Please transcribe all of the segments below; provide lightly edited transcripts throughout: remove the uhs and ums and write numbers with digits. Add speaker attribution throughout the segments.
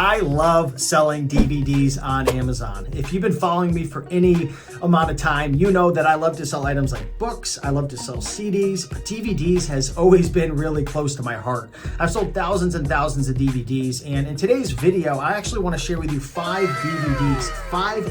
Speaker 1: I love selling DVDs on Amazon. If you've been following me for any amount of time, you know that I love to sell items like books, I love to sell CDs, but DVDs has always been really close to my heart. I've sold thousands and thousands of DVDs, and in today's video, I actually want to share with you 5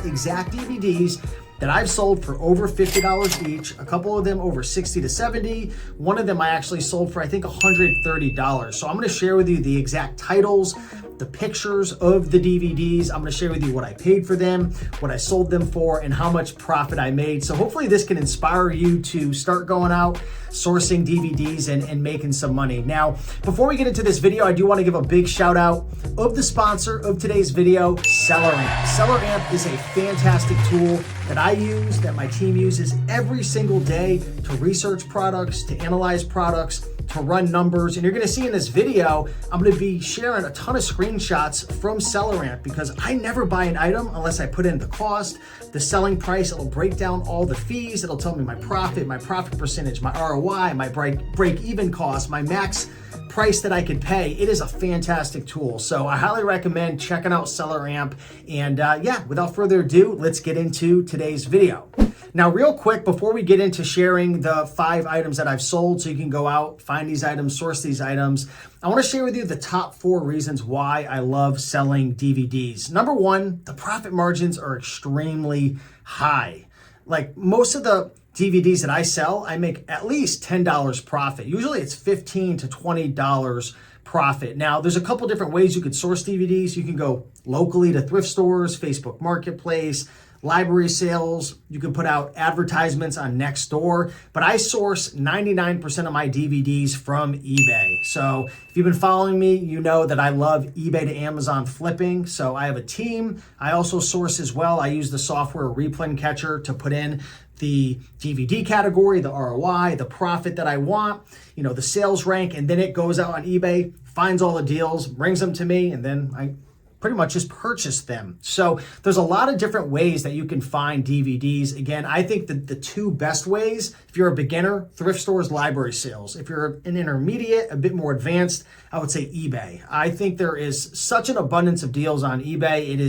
Speaker 1: exact DVDs that I've sold for over $50 each, a couple of them over $60 to $70. One of them I actually sold for, I think, $130. So I'm gonna share with you the exact titles, the pictures of the DVDs. I'm gonna share with you what I paid for them, what I sold them for, and how much profit I made. So hopefully this can inspire you to start going out, sourcing DVDs and making some money. Now, before we get into this video, I do wanna give a big shout out of the sponsor of today's video, SellerAmp. SellerAmp is a fantastic tool that I use, that my team uses every single day to research products, to analyze products, to run numbers. And you're gonna see in this video, I'm gonna be sharing a ton of screenshots from SellerAmp because I never buy an item unless I put in the cost, the selling price. It'll break down all the fees. It'll tell me my profit percentage, my ROI, my break-even cost, my max price that I could pay. It is a fantastic tool. So I highly recommend checking out SellerAmp. And yeah, without further ado, let's get into today's video. Now, real quick, before we get into sharing the 5 items that I've sold so you can go out, find these items, source these items, I want to share with you the top 4 reasons why I love selling DVDs. Number 1, the profit margins are extremely high. Like most of the DVDs that I sell, I make at least $10 profit. Usually it's $15 to $20 profit. Now, there's a couple different ways you could source DVDs. You can go locally to thrift stores, Facebook Marketplace, library sales. You can put out advertisements on Nextdoor, but I source 99% of my DVDs from eBay. So if you've been following me, you know that I love eBay to Amazon flipping. So I have a team. I also source as well. I use the software Replin Catcher to put in the DVD category, the ROI, the profit that I want, you know, the sales rank, and then it goes out on eBay, finds all the deals, brings them to me, and then I pretty much just purchase them. So there's a lot of different ways that you can find DVDs. Again, I think that the 2 best ways, if you're a beginner, thrift stores, library sales. If you're an intermediate, a bit more advanced, I would say eBay. I think there is such an abundance of deals on eBay. It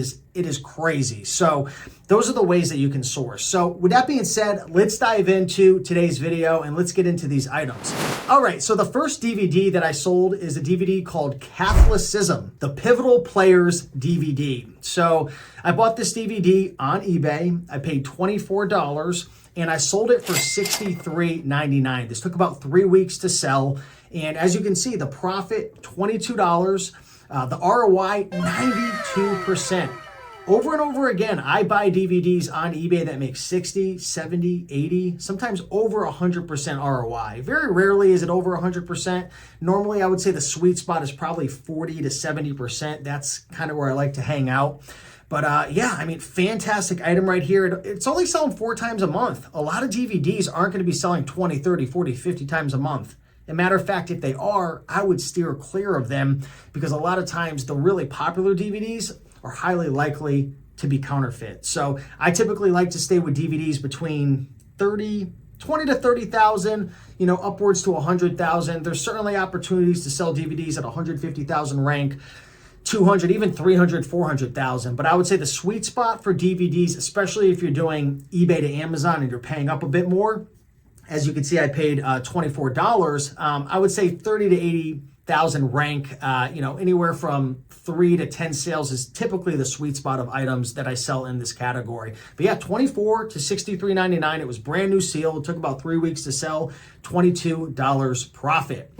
Speaker 1: is crazy. So those are the ways that you can source. So with that being said, let's dive into today's video and let's get into these items. All right, so the first DVD that I sold is a DVD called Catholicism, the Pivotal Players DVD. So I bought this DVD on eBay. I paid $24 and I sold it for $63.99. This took about 3 weeks to sell. And as you can see, the profit, $22, the ROI, 92%. Over and over again, I buy DVDs on eBay that make 60, 70, 80, sometimes over 100% ROI. Very rarely is it over 100%. Normally, I would say the sweet spot is probably 40 to 70%. That's kind of where I like to hang out. But yeah, I mean, fantastic item right here. It's only selling 4 times a month. A lot of DVDs aren't going to be selling 20, 30, 40, 50 times a month. As a matter of fact, if they are, I would steer clear of them because a lot of times the really popular DVDs are highly likely to be counterfeit. So I typically like to stay with DVDs between 20 to 30,000, you know, upwards to 100,000. There's certainly opportunities to sell DVDs at 150,000 rank, 200, even 300, 400,000. But I would say the sweet spot for DVDs, especially if you're doing eBay to Amazon and you're paying up a bit more, as you can see, I paid $24. I would say 30 to 80,000 rank, you know, anywhere from 3 to 10 sales is typically the sweet spot of items that I sell in this category. But yeah, $24 to $63.99. It was brand new seal. It took about 3 weeks to sell, $22 profit.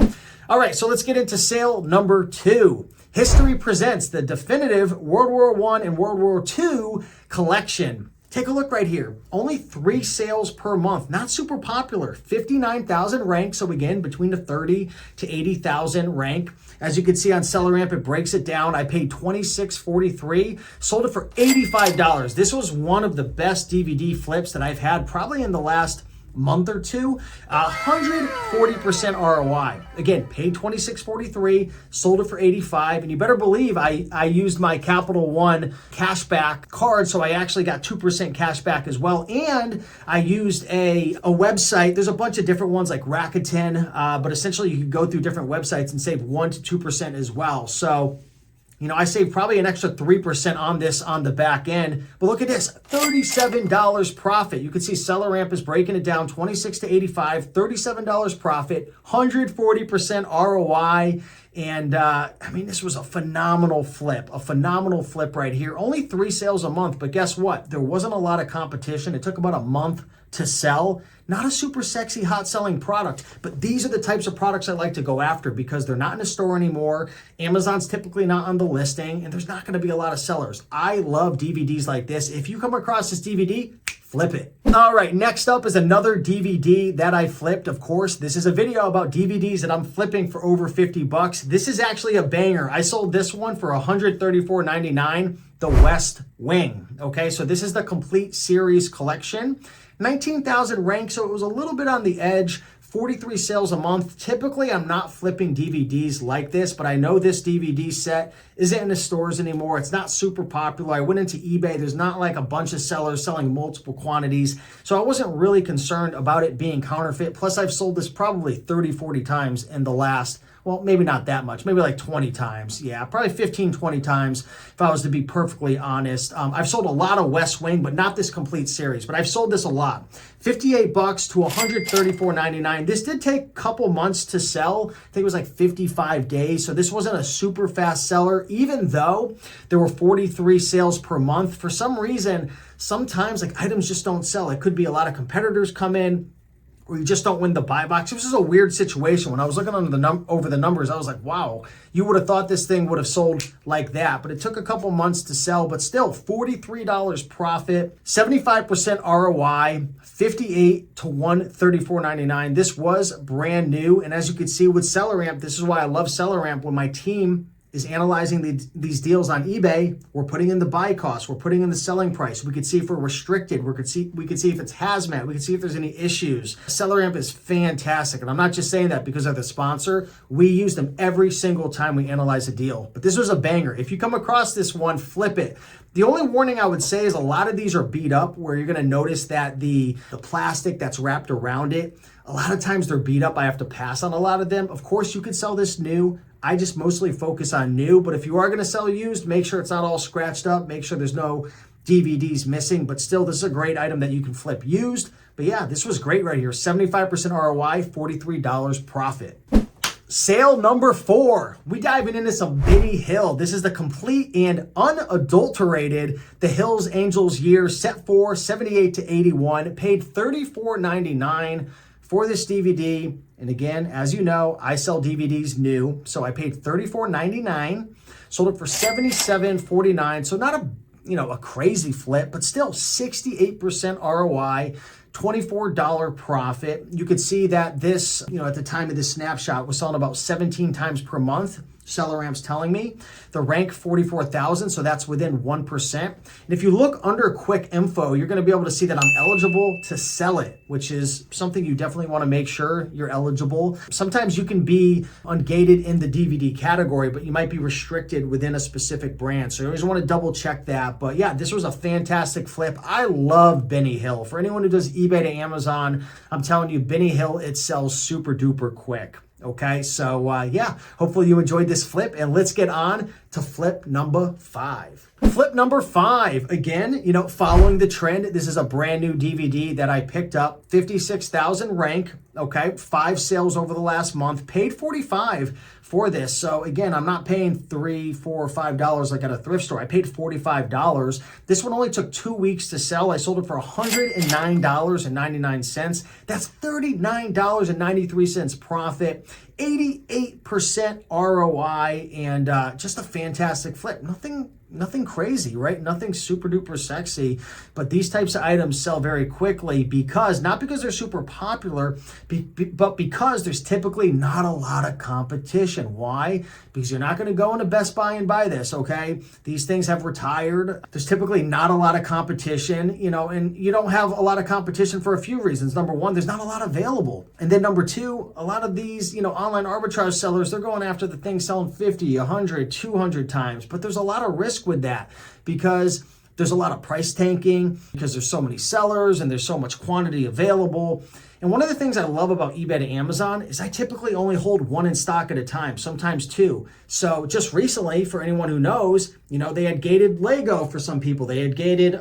Speaker 1: All right, so let's get into sale number 2. History presents the definitive World War I and World War II collection. Take a look right here. Only 3 sales per month. Not super popular. 59,000 rank. So again, between the 30 to 80,000 rank. As you can see on SellerAmp, it breaks it down. I paid $26.43. Sold it for $85. This was one of the best DVD flips that I've had probably in the last month or two. 140% ROI. Again, paid $26.43, sold it for $85, and you better believe I used my Capital One cashback card, so I actually got 2% cashback as well. And I used a website. There's a bunch of different ones like Rakuten, but essentially you can go through different websites and save 1 to 2% as well. So I saved probably an extra 3% on this on the back end. But look at this, $37 profit. You can see SellerAmp is breaking it down, 26 to 85, $37 profit, 140% ROI. And this was a phenomenal flip right here. Only 3 sales a month, but guess what? There wasn't a lot of competition. It took about a month to sell. Not a super sexy, hot selling product, but these are the types of products I like to go after because they're not in the store anymore. Amazon's typically not on the listing, and there's not going to be a lot of sellers. I love DVDs like this. If you come across this DVD, flip it. All right, next up is another DVD that I flipped. Of course, this is a video about DVDs that I'm flipping for over 50 bucks. This is actually a banger. I sold this one for $134.99, The West Wing. Okay, so this is the complete series collection. 19,000 ranks, so it was a little bit on the edge. 43 sales a month. Typically, I'm not flipping DVDs like this, but I know this DVD set isn't in the stores anymore. It's not super popular. I went into eBay. There's not like a bunch of sellers selling multiple quantities. So I wasn't really concerned about it being counterfeit. Plus, I've sold this probably 30, 40 times in the last, well, maybe not that much, maybe like 20 times. Yeah, probably 15, 20 times if I was to be perfectly honest. I've sold a lot of West Wing, but not this complete series, but I've sold this a lot. 58 bucks to $134.99. This did take a couple months to sell. I think it was like 55 days. So this wasn't a super fast seller, even though there were 43 sales per month. For some reason, sometimes like items just don't sell. It could be a lot of competitors come in, or you just don't win the buy box. This is a weird situation. When I was looking over the numbers, I was like, wow, you would have thought this thing would have sold like that. But it took a couple months to sell, but still $43 profit, 75% ROI, 58 to $134.99. This was brand new. And as you can see with SellerAmp, this is why I love SellerAmp. When my team is analyzing these deals on eBay, we're putting in the buy cost, we're putting in the selling price. We could see if we're restricted, we could see if it's hazmat, we could see if there's any issues. SellerAmp is fantastic, and I'm not just saying that because of the sponsor. We use them every single time we analyze a deal. But this was a banger. If you come across this one, flip it. The only warning I would say is a lot of these are beat up, where you're gonna notice that the plastic that's wrapped around it, a lot of times they're beat up. I have to pass on a lot of them. Of course, you could sell this new. I just mostly focus on new, but if you are going to sell used, make sure it's not all scratched up. Make sure there's no DVDs missing, but still, this is a great item that you can flip used. But yeah, this was great right here. 75% ROI, $43 profit. Sale number 4. We diving into some Benny Hill. This is the complete and unadulterated The Hills Angels year, set for 78 to 81. Paid $34.99 for this DVD. And again, as you know, I sell DVDs new. So I paid $34.99, sold it for $77.49. So not a crazy flip, but still 68% ROI, $24 profit. You could see that this, at the time of this snapshot, was selling about 17 times per month. SellerAmp's telling me. The rank 44,000, so that's within 1%. And if you look under quick info, you're going to be able to see that I'm eligible to sell it, which is something you definitely want to make sure you're eligible. Sometimes you can be ungated in the DVD category, but you might be restricted within a specific brand. So you always want to double check that. But yeah, this was a fantastic flip. I love Benny Hill. For anyone who does eBay to Amazon, I'm telling you, Benny Hill, it sells super duper quick. Okay, so yeah, hopefully you enjoyed this flip, and let's get on to flip number 5. Flip number 5, again, following the trend. This is a brand new DVD that I picked up, 56,000 rank, okay, 5 sales over the last month, paid $45 for this. So again, I'm not paying $3, $4, or $5 like at a thrift store. I paid $45. This one only took 2 weeks to sell. I sold it for $109.99. That's $39.93 profit, 88% ROI, and just a fantastic flip. Nothing crazy, right? Nothing super duper sexy, but these types of items sell very quickly not because they're super popular, but because there's typically not a lot of competition. Why? Because you're not going to go into Best Buy and buy this, okay? These things have retired. There's typically not a lot of competition, and you don't have a lot of competition for a few reasons. Number one, there's not a lot available. And then number two, a lot of these, online arbitrage sellers, they're going after the thing selling 50, 100, 200 times, but there's a lot of risk with that because there's a lot of price tanking, because there's so many sellers and there's so much quantity available. And one of the things I love about eBay to Amazon is I typically only hold one in stock at a time, sometimes two. So just recently, for anyone who knows, they had gated Lego for some people. They had gated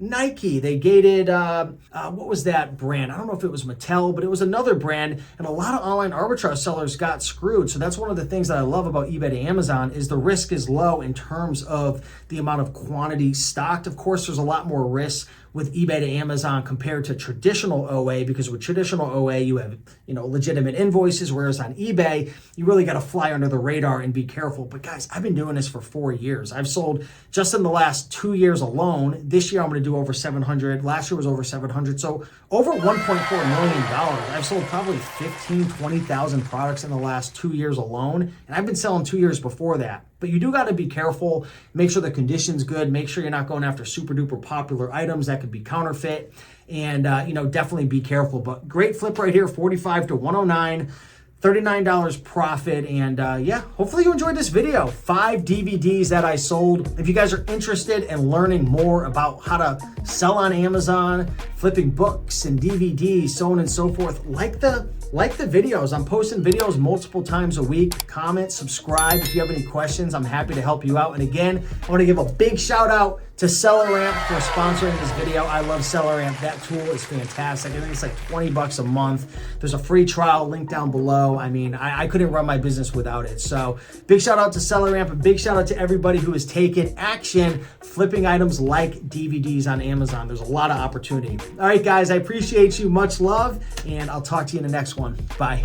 Speaker 1: Nike. They gated, what was that brand? I don't know if it was Mattel, but it was another brand. And a lot of online arbitrage sellers got screwed. So that's one of the things that I love about eBay to Amazon is the risk is low in terms of the amount of quantity stocked. Of course, there's a lot more risk with eBay to Amazon compared to traditional OA, because with traditional OA, you have, legitimate invoices, whereas on eBay, you really got to fly under the radar and be careful. But guys, I've been doing this for 4 years. I've sold just in the last 2 years alone. This year, I'm going to do over 700. Last year was over 700. So over $1.4 million. I've sold probably 15, 20,000 products in the last 2 years alone. And I've been selling 2 years before that. But you do got to be careful, make sure the condition's good, make sure you're not going after super duper popular items that could be counterfeit, and definitely be careful. But great flip right here, 45 to 109, $39 profit, and hopefully you enjoyed this video. 5 DVDs that I sold. If you guys are interested in learning more about how to sell on Amazon, flipping books and DVDs, so on and so forth, like the videos. I'm posting videos multiple times a week. Comment, subscribe. If you have any questions, I'm happy to help you out. And again, I want to give a big shout out to SellerAmp for sponsoring this video. I love SellerAmp. That tool is fantastic. I think it's like $20 a month. There's a free trial link down below. I mean, I couldn't run my business without it. So big shout out to SellerAmp. A big shout out to everybody who has taken action flipping items like DVDs on Amazon. There's a lot of opportunity. All right, guys, I appreciate you. Much love, and I'll talk to you in the next one. Bye.